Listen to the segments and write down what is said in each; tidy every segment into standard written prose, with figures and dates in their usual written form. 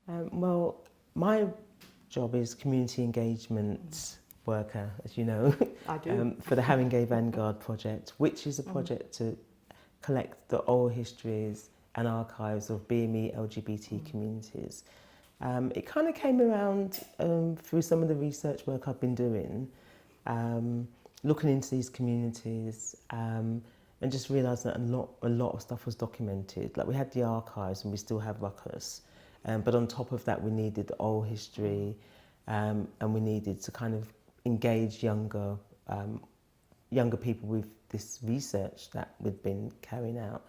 Well, my job is community engagement worker, as you know, I do. for the Haringey Vanguard project, which is a project to collect the oral histories and archives of BME LGBT communities. It kind of came around through some of the research work I've been doing, looking into these communities, and just realised that a lot of stuff was documented. Like we had the archives and we still have ruckus, but on top of that we needed the oral history, and we needed to kind of engage younger people with this research that we'd been carrying out.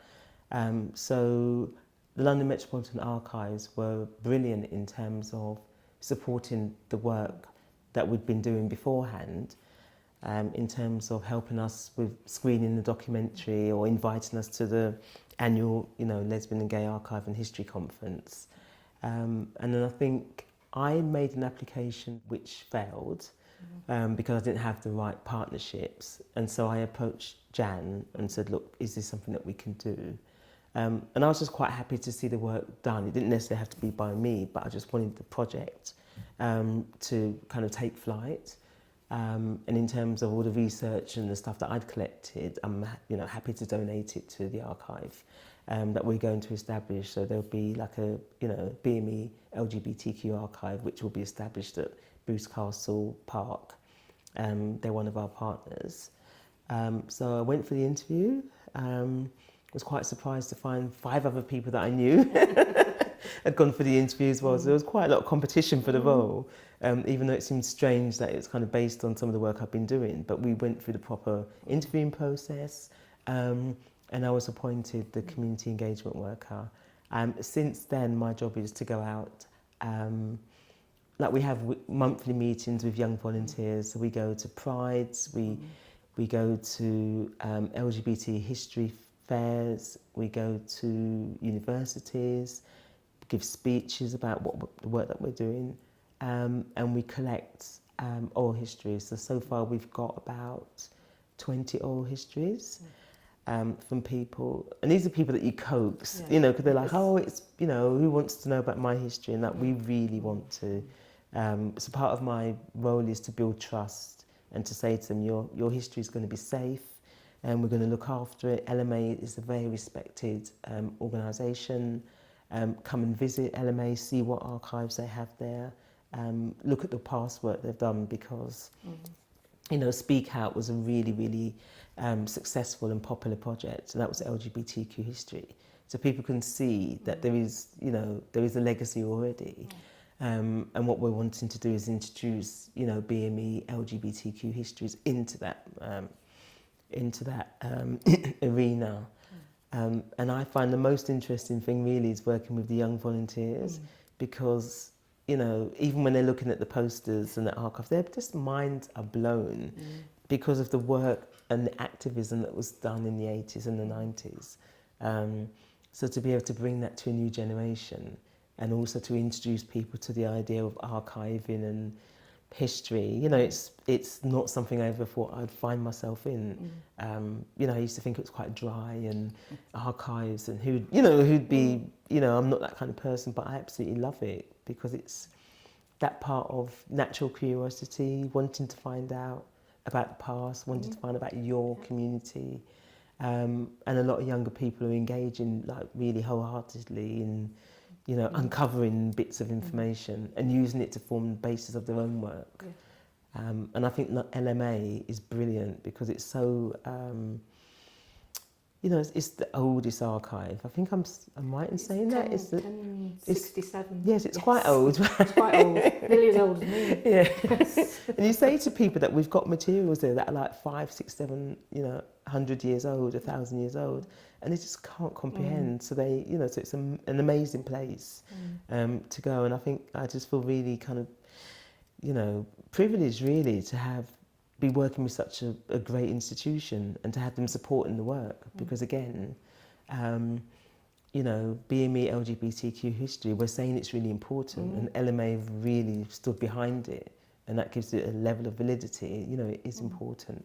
So the London Metropolitan Archives were brilliant in terms of supporting the work that we'd been doing beforehand, in terms of helping us with screening the documentary or inviting us to the annual, Lesbian and Gay Archive and History Conference. And then I think I made an application which failed because I didn't have the right partnerships. And so I approached Jan and said, look, is this something that we can do? And I was just quite happy to see the work done. It didn't necessarily have to be by me, but I just wanted the project to kind of take flight. And in terms of all the research and the stuff that I'd collected, I'm happy to donate it to the archive that we're going to establish. So there'll be like a BME LGBTQ archive, which will be established at Bruce Castle Park. They're one of our partners. So I went for the interview. Was quite surprised to find 5 other people that I knew had gone for the interview as well. So there was quite a lot of competition for the role, even though it seemed strange that it's kind of based on some of the work I've been doing. But we went through the proper interviewing process, and I was appointed the community engagement worker. Since then, my job is to go out. Like we have monthly meetings with young volunteers. So we go to Prides, we go to LGBT history fairs, we go to universities, give speeches about the work that we're doing, and we collect oral histories. So far we've got about 20 oral histories from people, and these are people that you coax, because they're like, oh, it's, who wants to know about my history, and that we really want to. So part of my role is to build trust and to say to them, your history is going to be safe, and we're going to look after it. LMA is a very respected organisation. Come and visit LMA, see what archives they have there, look at the past work they've done, because Speak Out was a really, really successful and popular project, and that was LGBTQ history. So people can see that there is a legacy already. And what we're wanting to do is introduce, BME LGBTQ histories into that arena. And I find the most interesting thing really is working with the young volunteers, because, even when they're looking at the posters and the archive, their just minds are blown because of the work and the activism that was done in the 80s and the 90s. So to be able to bring that to a new generation, and also to introduce people to the idea of archiving and history, it's not something I ever thought I'd find myself in. I used to think it was quite dry, and archives, and who'd be, I'm not that kind of person, but I absolutely love it, because it's that part of natural curiosity, wanting to find out about the past, wanting to find out about your community, and a lot of younger people are engaging like really wholeheartedly in uncovering bits of information and using it to form the basis of their own work. And I think LMA is brilliant because it's so, it's the oldest archive. I think I'm right in saying that. It's 1067. Yes, it's quite old. It's quite old, nearly as old as me. Yeah. And you say to people that we've got materials there that are like 5, 6, 7, 100 years old, 1,000 years old, and they just can't comprehend. So they, so it's an amazing place to go. And I think I just feel really kind of, privileged really to be working with such a great institution, and to have them supporting the work, because again, BME LGBTQ history, we're saying it's really important, and LMA have really stood behind it, and that gives it a level of validity. It is important.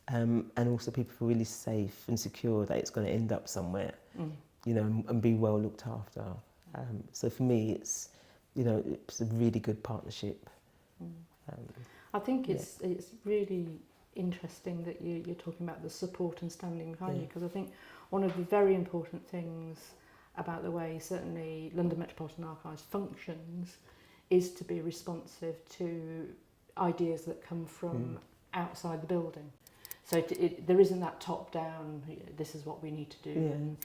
And also people feel really safe and secure that it's going to end up somewhere, and be well looked after. So for me, it's you know, it's a really good partnership. I think it's really interesting that you're talking about the support and standing behind you, because I think one of the very important things about the way certainly London Metropolitan Archives functions is to be responsive to ideas that come from outside the building. So there isn't that top-down, this is what we need to do. Yeah. And,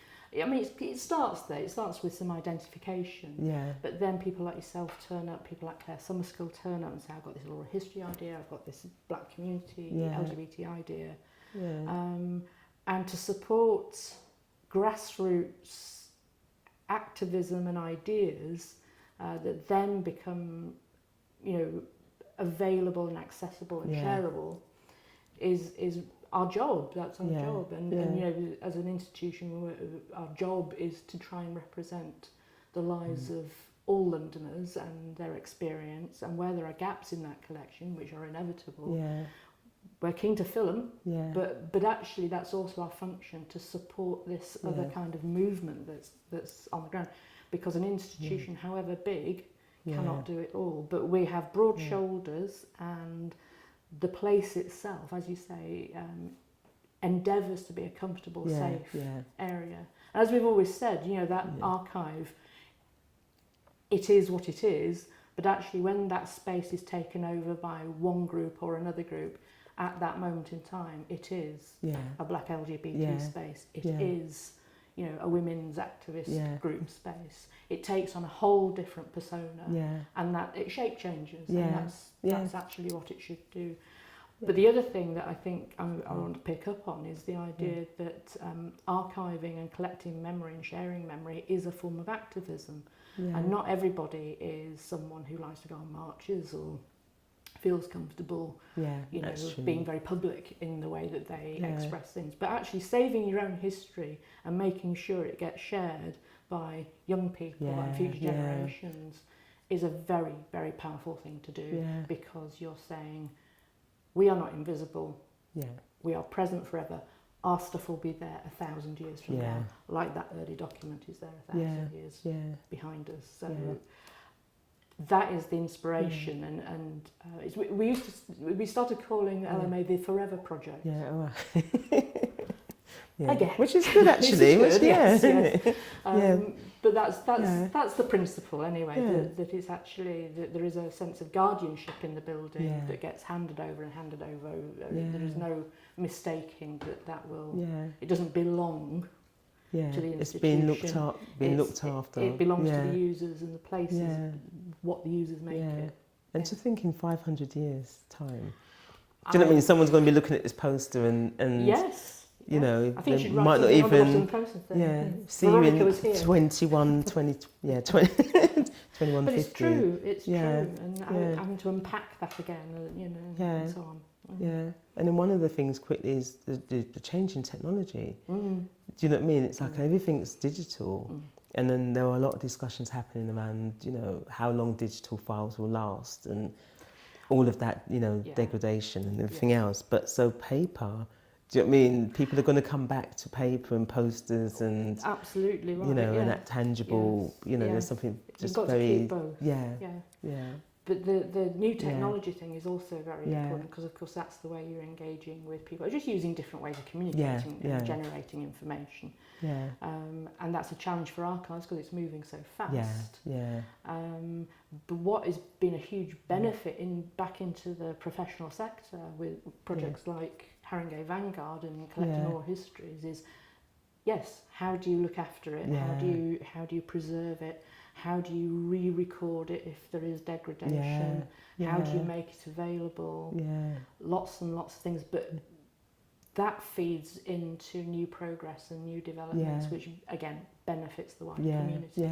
I mean, it starts there. It starts with some identification. Yeah. But then people like yourself turn up, people like Claire Summerskill turn up and say, I've got this oral history idea, I've got this black community, LGBT idea. Yeah. And to support grassroots activism and ideas that then become, you know, available and accessible and shareable is our job. That's our job. And you know, as an institution, our job is to try and represent the lives of all Londoners and their experience, and where there are gaps in that collection, which are inevitable, we're keen to fill them, but actually that's also our function, to support this other kind of movement that's on the ground, because an institution, however big, cannot do it all. But we have broad shoulders, and the place itself, as you say, endeavours to be a comfortable, safe area. And as we've always said, you know, that archive, it is what it is, but actually when that space is taken over by one group or another group, at that moment in time, it is a black LGBT space. It is, you know, a women's activist group space. It takes on a whole different persona, and that it shape changes, and that's actually what it should do. But the other thing that I think I want to pick up on is the idea that archiving and collecting memory and sharing memory is a form of activism, and not everybody is someone who likes to go on marches or feels comfortable, you know, being very public in the way that they express things. But actually saving your own history and making sure it gets shared by young people and future generations is a very, very powerful thing to do, because you're saying, we are not invisible, we are present forever. Our stuff will be there 1,000 years from now, like that early document is there 1,000 years behind us. So that is the inspiration, and we started calling LMA the Forever Project. Again, which is good actually. Which is good, yes. But that's the principle anyway. That it's actually that there is a sense of guardianship in the building that gets handed over and handed over. There is no mistaking that will. It doesn't belong to the institution. It's being looked after. It belongs to the users and the places, what the users make it. And to think in 500 years' time. Do you know what I mean? Someone's going to be looking at this poster and you know, I think they might not even see you in 21, 21, but 50. it's true, and having to unpack that again, you know, and so on. And then one of the things quickly is the change in technology. Do you know what I mean? It's like everything's digital, and then there are a lot of discussions happening around, you know, how long digital files will last and all of that, you know, degradation and everything else. But so paper, do you know what I mean? People are going to come back to paper and posters and absolutely right, you know, and that tangible, you know, there's something just You've got very to keep both. But the new technology thing is also very important, because of course that's the way you're engaging with people. You're just using different ways of communicating and generating information. And that's a challenge for archives because it's moving so fast. But what has been a huge benefit back into the professional sector with projects like Haringey Vanguard and collecting oral histories is, how do you look after it? How do you preserve it? How do you re-record it if there is degradation? How do you make it available? Lots and lots of things, but that feeds into new progress and new developments, which again benefits the wider community.